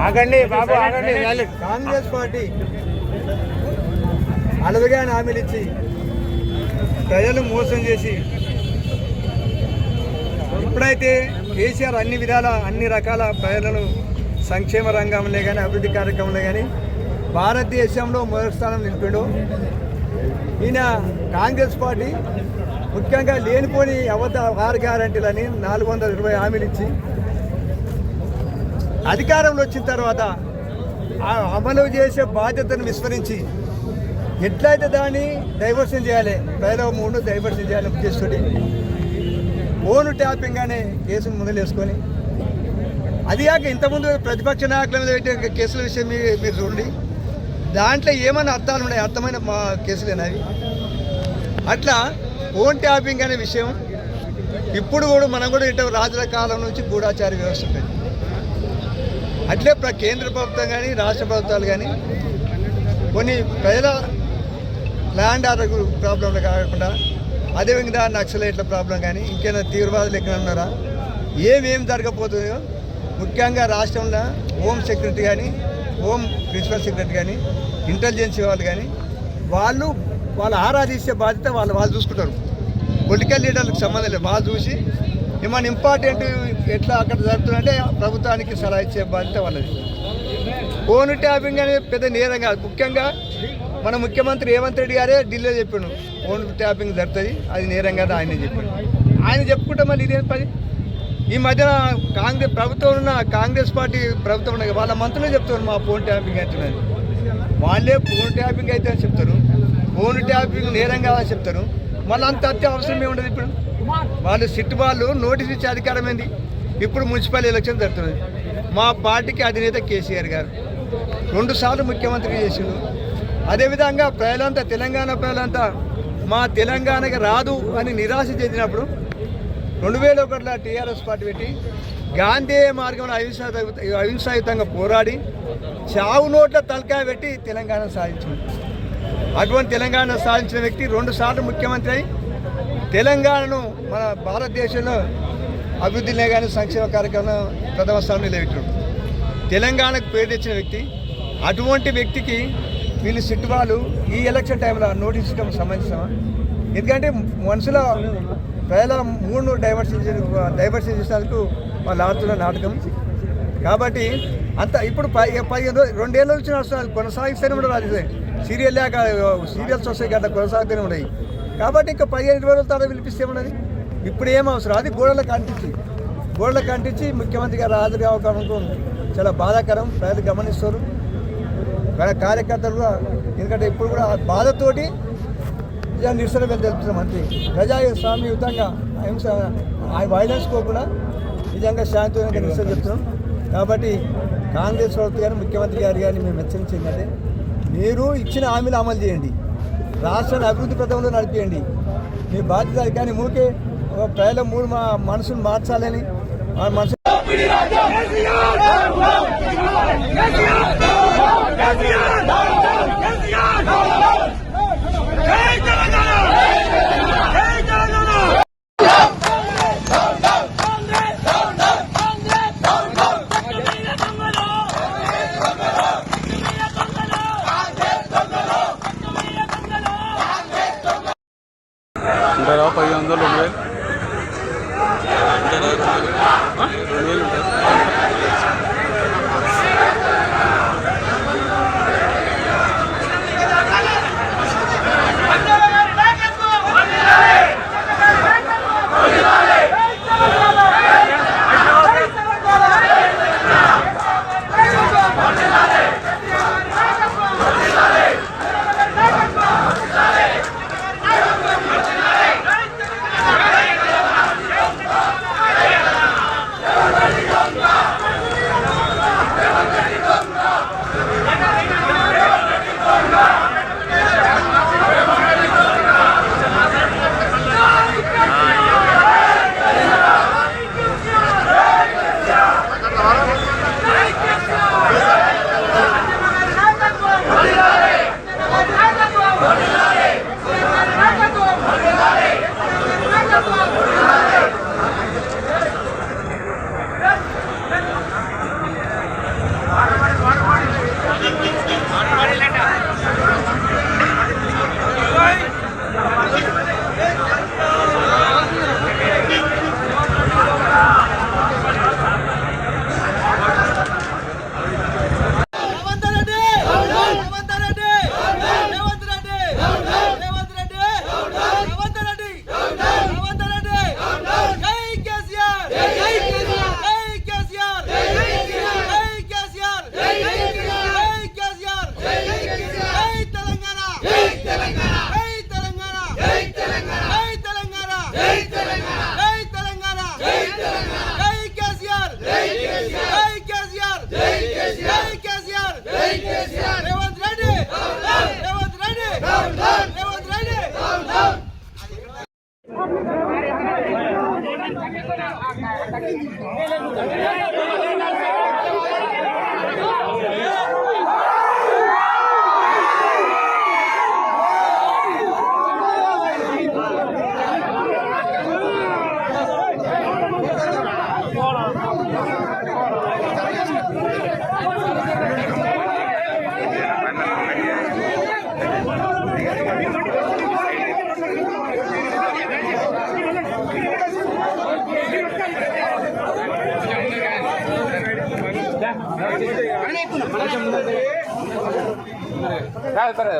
ఆగండి బాబు ఆగండి. కాంగ్రెస్ పార్టీ అలవిగా హామీలు ఇచ్చి ప్రజలు మోసం చేసి ఇప్పుడైతే కేసీఆర్ అన్ని విధాల అన్ని రకాల ప్రజలను సంక్షేమ రంగంలో కానీ అభివృద్ధి కార్యక్రమంలో కానీ భారతదేశంలో మొదటి స్థానం నిలిపాడు. ఈయన కాంగ్రెస్ పార్టీ ముఖ్యంగా లేనిపోని అబద్ధ 6 గ్యారంటీలని 420 హామీలు ఇచ్చి అధికారంలో వచ్చిన తర్వాత అమలు చేసే బాధ్యతను విస్మరించి ఎట్లయితే దాన్ని డైవర్షన్ చేయాలి, ప్రజల మూడు డైవర్షన్ చేయాలని ఉద్దేశించి ఫోన్ ట్యాపింగ్ అనే కేసును ముందులేసుకొని అది కాక ఇంతకుముందు ప్రతిపక్ష నాయకుల మీద పెట్టే కేసుల విషయం మీరు చూడండి. దాంట్లో ఏమైనా అర్థాలు ఉన్నాయి, అర్థమైన మా కేసులేనవి. అట్లా ఫోన్ ట్యాపింగ్ అనే విషయం ఇప్పుడు కూడా మనం కూడా ఇటు రాజుల కాలం నుంచి గూఢాచార వ్యవస్థ ఉంది. అట్లే కేంద్ర ప్రభుత్వం కానీ రాష్ట్ర ప్రభుత్వాలు కానీ కొన్ని ప్రజల ల్యాండ్ ఆర్డర్ ప్రాబ్లంలు కాకుండా అదేవిధంగా నక్సలైట్ల ప్రాబ్లం కానీ ఇంకేమైనా తీవ్రవాదులు ఎక్కడ ఉన్నారా, ఏమేమి జరగబోతుందో ముఖ్యంగా రాష్ట్రంలో హోమ్ సెక్రటరీ కానీ హోమ్ ప్రిన్సిపల్ సెక్రటరీ కానీ ఇంటెలిజెన్స్ వాళ్ళు కానీ వాళ్ళు ఆరాధించే బాధ్యత వాళ్ళు చూసుకుంటారు. పొలిటికల్ లీడర్లకు సంబంధం లేదు. వాళ్ళు చూసి ఏమైనా ఇంపార్టెంట్ ఎట్లా అక్కడ జరుగుతుందంటే ప్రభుత్వానికి సలహా ఇచ్చే బాధ్యత వాళ్ళది. ఫోన్ ట్యాపింగ్ అనేది పెద్ద నేరం కాదు. ముఖ్యంగా మన ముఖ్యమంత్రి రేవంత్ రెడ్డి గారే ఢిల్లీలో చెప్పాడు ఫోన్ ట్యాపింగ్ జరుగుతుంది, అది నేరం కాదు ఆయనే చెప్పాడు. ఆయన చెప్పుకుంటే మళ్ళీ ఇదేం పని. ఈ మధ్యన కాంగ్రెస్ పార్టీ ప్రభుత్వం ఉన్నాయి, వాళ్ళ మంత్రులే చెప్తారు మా ఫోన్ ట్యాపింగ్ అవుతున్నది. వాళ్ళే ఫోన్ ట్యాపింగ్ అయితే అని చెప్తారు, ఫోన్ ట్యాపింగ్ నేరం కాదని చెప్తారు. మళ్ళీ అంత అవసరం ఏముండదు. ఇప్పుడు వాళ్ళు సిట్ వాళ్ళు నోటీస్ ఇచ్చే అధికారం ఏంది? ఇప్పుడు మున్సిపల్ ఎలక్షన్ జరుగుతున్నది. మా పార్టీకి అధినేత కేసీఆర్ గారు 2 సార్లు ముఖ్యమంత్రి చేసిండు. అదేవిధంగా తెలంగాణ ప్రజలంతా మా తెలంగాణకి రాదు అని నిరాశ చెందినప్పుడు 2001లో టీఆర్ఎస్ పార్టీ పెట్టి గాంధీ మార్గంలో అహింసాయుతంగా పోరాడి చావు నోట్ల తలకాయ పెట్టి తెలంగాణ సాధించింది. అటువంటి తెలంగాణ సాధించిన వ్యక్తి 2 సార్లు ముఖ్యమంత్రి అయి తెలంగాణను మన భారతదేశంలో అభివృద్ధిలో కానీ సంక్షేమ కార్యక్రమం ప్రథమ స్థానంలో నిలబెట్టాడు. తెలంగాణకు పేరు తెచ్చిన వ్యక్తి. అటువంటి వ్యక్తికి వీళ్ళు సిట్టువాళ్ళు ఈ ఎలక్షన్ టైంలో నోటీస్ ఇవ్వడం సంబంధించామా? ఎందుకంటే మనుషుల ప్రజల మూడును డైవర్షన్ చేసేందుకు వాళ్ళు ఆడుతున్న నాటకం. కాబట్టి అంత ఇప్పుడు 2 ఏళ్ళ నుంచి నడుస్తున్నారు, కొనసాగిస్తూనే ఉండదు. అది సీరియల్స్ వస్తాయి కదా, కొనసాగుతూనే ఉన్నాయి. కాబట్టి ఇంకా 15-20 రోజుల తర్వాత పిలిపిస్తే ఉన్నది. ఇప్పుడు ఏం అవసరం? అది గోడలకు అంటించి ముఖ్యమంత్రి గారు హాజరు అవకాశం చాలా బాధాకరం. ప్రజలు గమనిస్తారు, కార్యకర్తలు కూడా. ఎందుకంటే ఇప్పుడు కూడా బాధతోటి నిరసన తెలుపుతున్నాం అంతే. ప్రజాస్వామ్యయుతంగా అహింస వైలెన్స్ కోకుండా నిజంగా శాంతియుతంగా నిరసన చెప్తున్నాం. కాబట్టి కాంగ్రెస్ ప్రభుత్వం కానీ ముఖ్యమంత్రి గారు కానీ మేము హెచ్చరించిందంటే మీరు ఇచ్చిన హామీలు అమలు చేయండి, రాష్ట్రాన్ని అభివృద్ధి పథంలో నడిపేయండి. మీ బాధ్యత. కానీ మూకే ప్రజల మా మనసును మార్చాలని మనసు ఉంటారా 500 2000 Hey!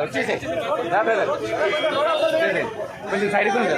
వచ్చేసి కొంచెం సైడ్కి ఉంటుంది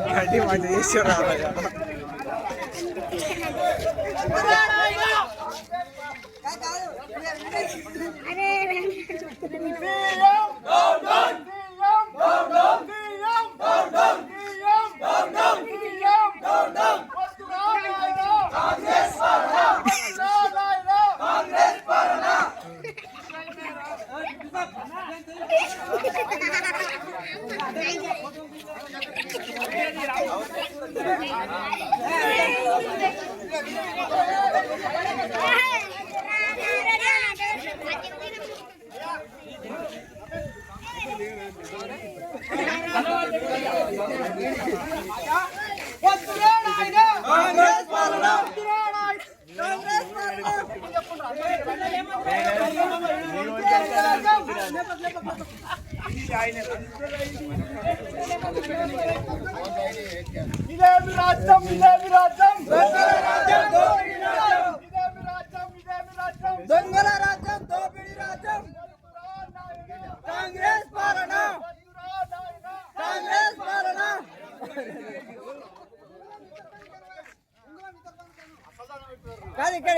గడ్డి మాట చేసారా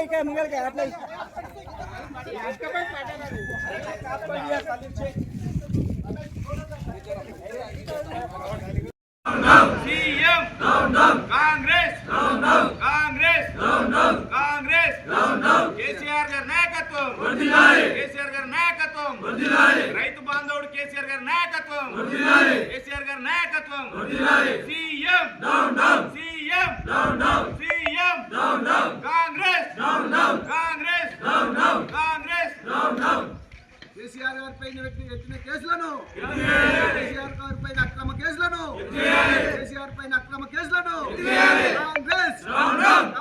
ఇక్కడ ముంగలకి అట్లా సీఎం కాంగ్రెస్ కాంగ్రెస్ కాంగ్రెస్ కేసీఆర్ గారి నాయకత్వం కేసీఆర్ గారి నాయకత్వం రైతు బాంధవుడు కేసీఆర్ గారి నాయకత్వం కేసీఆర్ గారి నాయకత్వం CM CM CM Congress Congress Congress KCR గారిపై ఎత్తిన కేసులను, కేసీఆర్ గారిపై అక్రమ కేసులను, కేసీఆర్ పైన అక్రమ కేసులను కాంగ్రెస్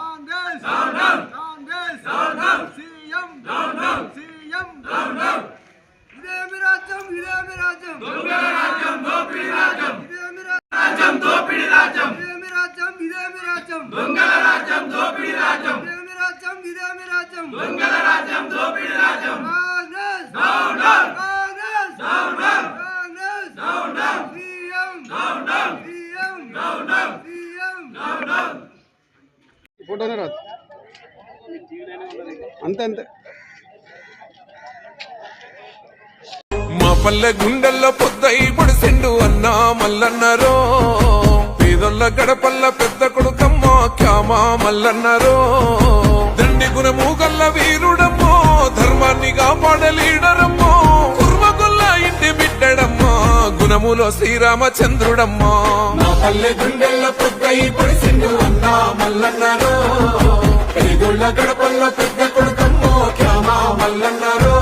కాంగ్రెస్ కాంగ్రెస్ సీఎం సీఎం ఇదేమి రాజ్యం ఇదేమి రాజ్యం దొంగల రాజ్యం దోపిడీ రాజ్యం ఇదేమి రాజ్యం దోపిడీ రాజ్యం ఇదేమి రాజ్యం ఇదేమి రాజ్యం దొంగల రాజ్యం దోపిడీ రాజ్యం ఇదేమి రాజ్యం ఇదేమి రాజ్యం దొంగల రాజ్యం దోపిడీ రాజ్యం Congress down down Congress down down Congress down down CM down down CM down down CM down down ఫోటోనే రాదు అంతే అంతే. మా పల్లె గుండెల్లో పొద్దై పొడిసిండు అన్నా మల్లన్నారో, పేదొల్ల గడపల్ల పెద్ద కొడుకమ్మ క్యామా మల్లన్నారో, దండి గుణము గల్ల వీరుడమ్మో, ధర్మాన్ని కాపాడే లీడరమ్మో, కుర్మగొల్ల ఇంటి బిడ్డడమ్మా, గుణములో శ్రీరామచంద్రుడమ్మా. మా పల్లె గుండెల్లో పొద్దై పొడిసిండు అన్నా మల్లన్నారో, పేదొల్ల గడపల్ల పెద్ద కొడుకమ్మో క్యామా మల్లన్నారో.